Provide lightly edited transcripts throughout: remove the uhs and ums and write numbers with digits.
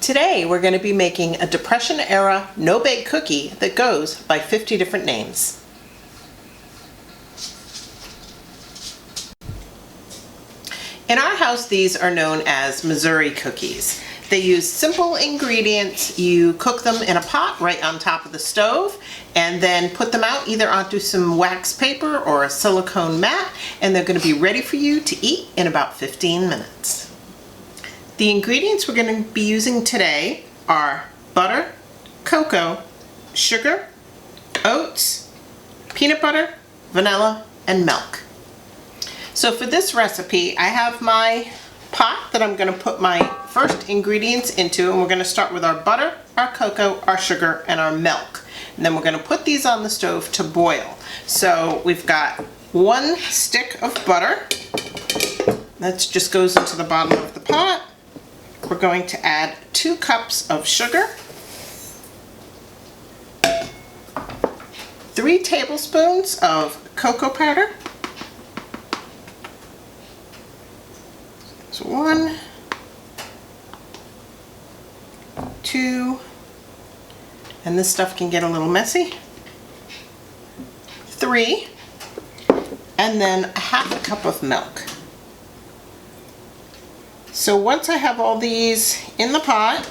Today we're going to be making a Depression-era no-bake cookie that goes by 50 different names. In our house, these are known as Missouri cookies. They use simple ingredients. You cook them in a pot right on top of the stove and then put them out either onto some wax paper or a silicone mat, and they're going to be ready for you to eat in about 15 minutes. The ingredients we're going to be using today are butter, cocoa, sugar, oats, peanut butter, vanilla, and milk. So for this recipe, I have my pot that I'm going to put my first ingredients into, and we're going to start with our butter, our cocoa, our sugar, and our milk. And then we're going to put these on the stove to boil. So we've got 1 stick of butter. That just goes into the bottom of the pot. We're going to add 2 cups of sugar, 3 tablespoons of cocoa powder. So 1, 2, and this stuff can get a little messy. 3, and then a 1/2 cup of milk. So once I have all these in the pot,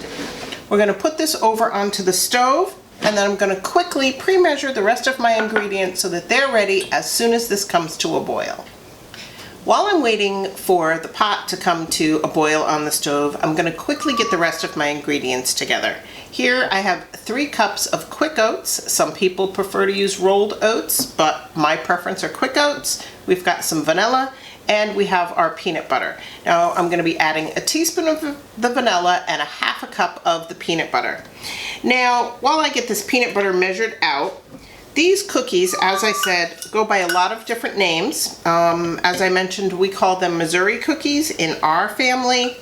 we're going to put this over onto the stove, and then I'm going to quickly pre-measure the rest of my ingredients so that they're ready as soon as this comes to a boil. While I'm waiting for the pot to come to a boil on the stove, I'm going to quickly get the rest of my ingredients together. Here I have 3 cups of quick oats. Some people prefer to use rolled oats, but my preference are quick oats. We've got some vanilla, and we have our peanut butter. Now I'm going to be adding a teaspoon of the vanilla and a 1/2 cup of the peanut butter. Now, while I get this peanut butter measured out, these cookies, as I said, go by a lot of different names. As I mentioned, we call them Missouri cookies in our family.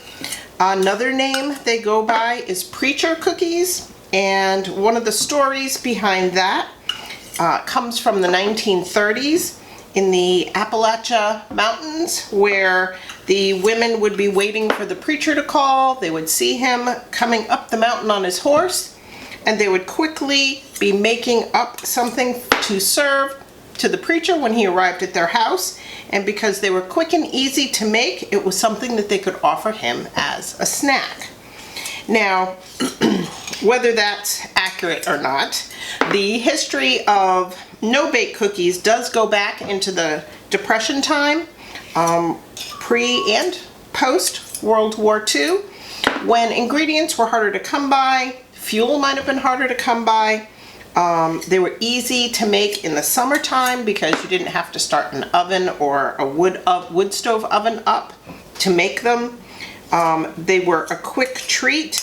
Another name they go by is preacher cookies, and one of the stories behind that comes from the 1930s in the Appalachia Mountains, where the women would be waiting for the preacher to call. They would see him coming up the mountain on his horse, and they would quickly be making up something to serve to the preacher when he arrived at their house. And because they were quick and easy to make, it was something that they could offer him as a snack. Now, whether that's accurate or not, the history of no-bake cookies does go back into the Depression time, pre and post World War II, when ingredients were harder to come by. Fuel might have been harder to come by. They were easy to make in the summertime because you didn't have to start an oven or a wood stove oven up to make them. They were a quick treat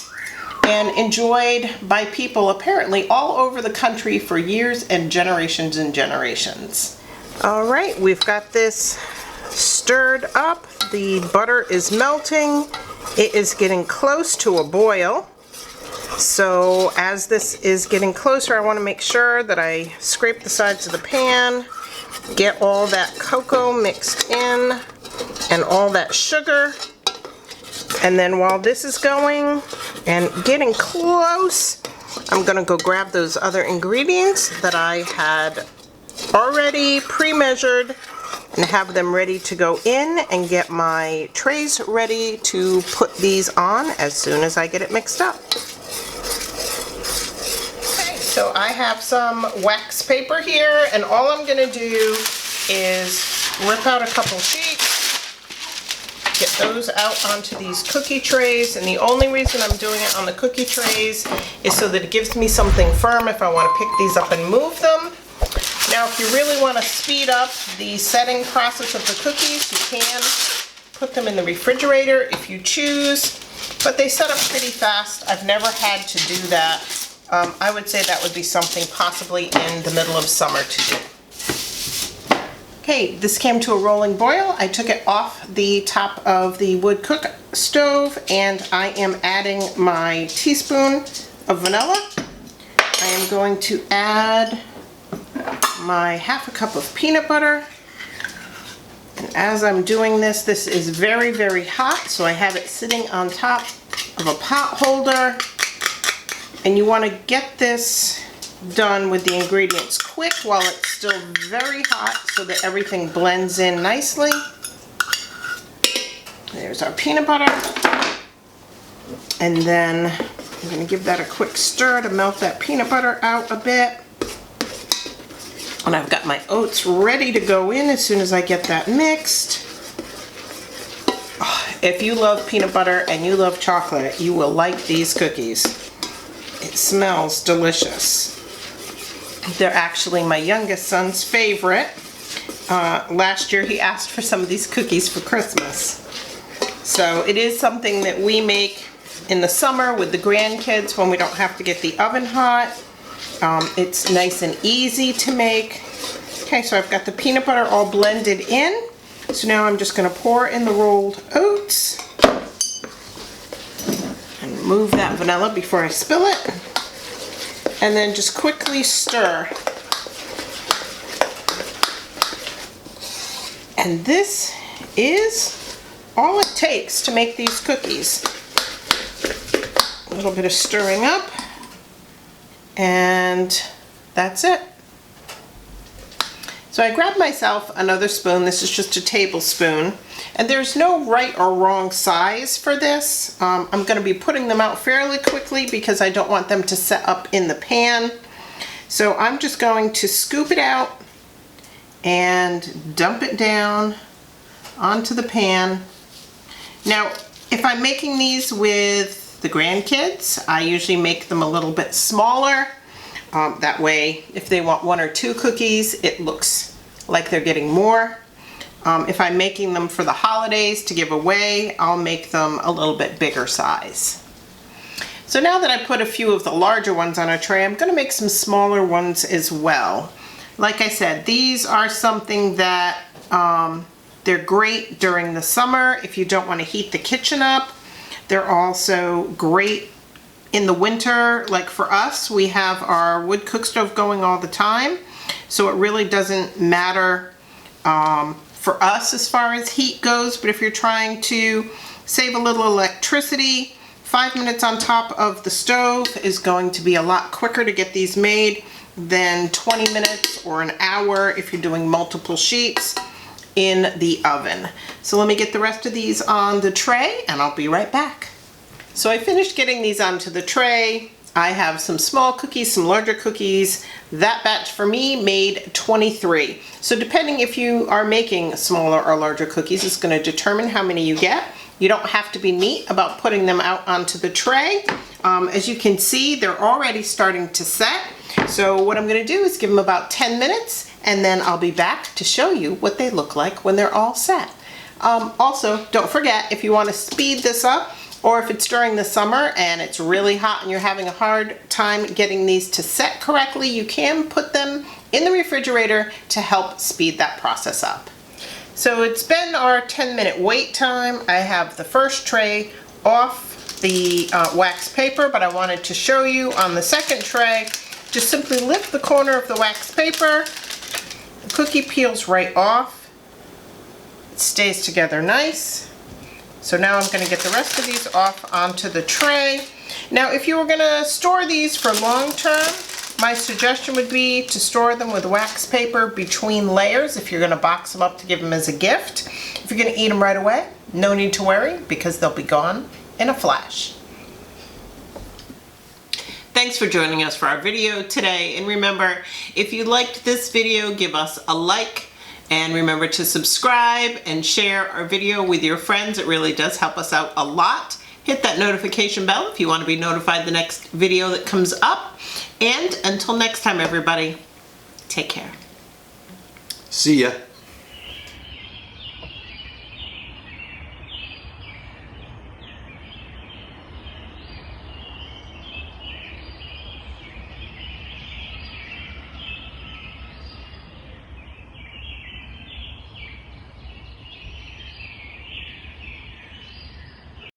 and enjoyed by people apparently all over the country for years and generations. All right, we've got this stirred up. The butter is melting. It is getting close to a boil. So as this is getting closer, I want to make sure that I scrape the sides of the pan, get all that cocoa mixed in and all that sugar. And then while this is going and getting close, I'm going to go grab those other ingredients that I had already pre-measured and have them ready to go in, and get my trays ready to put these on as soon as I get it mixed up. So I have some wax paper here, and all I'm going to do is rip out a couple sheets, get those out onto these cookie trays, and the only reason I'm doing it on the cookie trays is so that it gives me something firm if I want to pick these up and move them. Now, if you really want to speed up the setting process of the cookies, you can put them in the refrigerator if you choose, but they set up pretty fast. I've never had to do that. I would say that would be something possibly in the middle of summer to do. Okay, this came to a rolling boil. I took it off the top of the wood cook stove, and I am adding my teaspoon of vanilla. I am going to add my 1/2 cup of peanut butter. And as I'm doing this, this is very, very hot, so I have it sitting on top of a pot holder, and you want to get this done with the ingredients quick while it's still very hot so that everything blends in nicely. There's our peanut butter. And then I'm going to give that a quick stir to melt that peanut butter out a bit. And I've got my oats ready to go in as soon as I get that mixed. Oh, if you love peanut butter and you love chocolate, you will like these cookies. It smells delicious. They're actually my youngest son's favorite. Last year he asked for some of these cookies for Christmas. So it is something that we make in the summer with the grandkids when we don't have to get the oven hot. It's nice and easy to make. Okay, so I've got the peanut butter all blended in. So now I'm just going to pour in the rolled oats and remove that vanilla before I spill it. And then just quickly stir. And this is all it takes to make these cookies. A little bit of stirring up, and that's it. So I grabbed myself another spoon. This is just a tablespoon, and there's no right or wrong size for this. I'm going to be putting them out fairly quickly because I don't want them to set up in the pan. So I'm just going to scoop it out and dump it down onto the pan. Now, if I'm making these with the grandkids, I usually make them a little bit smaller. That way, if they want 1 or 2 cookies, it looks like they're getting more. If I'm making them for the holidays to give away, I'll make them a little bit bigger size. So now that I put a few of the larger ones on a tray, I'm going to make some smaller ones as well. Like I said, these are something that they're great during the summer if you don't want to heat the kitchen up. They're also great in the winter. Like for us, we have our wood cook stove going all the time, so it really doesn't matter for us as far as heat goes. But if you're trying to save a little electricity, 5 minutes on top of the stove is going to be a lot quicker to get these made than 20 minutes or an hour if you're doing multiple sheets in the oven. So let me get the rest of these on the tray and I'll be right back. So I finished getting these onto the tray. I have some small cookies, some larger cookies. That batch for me made 23. So depending if you are making smaller or larger cookies, it's going to determine how many you get. You don't have to be neat about putting them out onto the tray. As you can see, they're already starting to set. So what I'm going to do is give them about 10 minutes and then I'll be back to show you what they look like when they're all set. Also, don't forget, if you want to speed this up, or if it's during the summer and it's really hot and you're having a hard time getting these to set correctly, you can put them in the refrigerator to help speed that process up. So it's been our 10-minute wait time. I have the first tray off the wax paper, but I wanted to show you on the second tray. Just simply lift the corner of the wax paper. The cookie peels right off. It stays together nice. So now I'm going to get the rest of these off onto the tray. Now if you were going to store these for long term, my suggestion would be to store them with wax paper between layers if you're going to box them up to give them as a gift. If you're going to eat them right away, no need to worry because they'll be gone in a flash. Thanks for joining us for our video today, and remember, if you liked this video, give us a like, and remember to subscribe and share our video with your friends. It really does help us out a lot. Hit that notification bell if you want to be notified the next video that comes up. And until next time, everybody, take care. See ya.